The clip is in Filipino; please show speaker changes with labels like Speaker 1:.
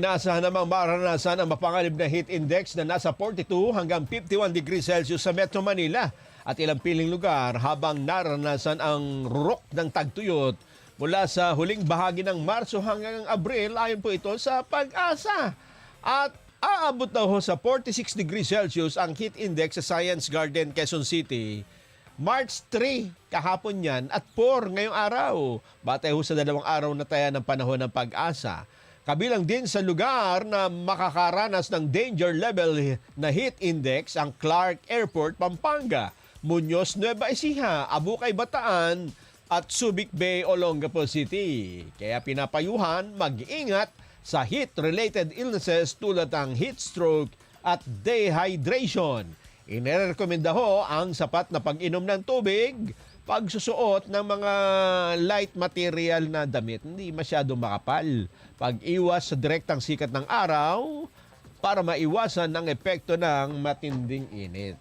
Speaker 1: Naasahan namang maranasan ang mapanganib na heat index na nasa 42 hanggang 51 degrees Celsius sa Metro Manila at ilang piling lugar habang naranasan ang rurok ng tagtuyot mula sa huling bahagi ng Marso hanggang Abril ayon po ito sa Pag-asa. At aabot daw sa 46 degrees Celsius ang heat index sa Science Garden, Quezon City. March 3 kahapon yan at 4 ngayong araw. Batay ho sa 2 araw na taya ng panahon ng Pag-asa. Kabilang din sa lugar na makakaranas ng danger level na heat index ang Clark Airport, Pampanga, Muñoz, Nueva Ecija, Abukay, Bataan at Subic Bay, Olongapo City. Kaya pinapayuhan mag-ingat sa heat-related illnesses tulad ng heat stroke at dehydration. Inirekomenda ho ang sapat na pag-inom ng tubig, pagsusuot ng mga light material na damit, hindi masyado makapal, pag-iwas sa direktang sikat ng araw para maiwasan ang epekto ng matinding init.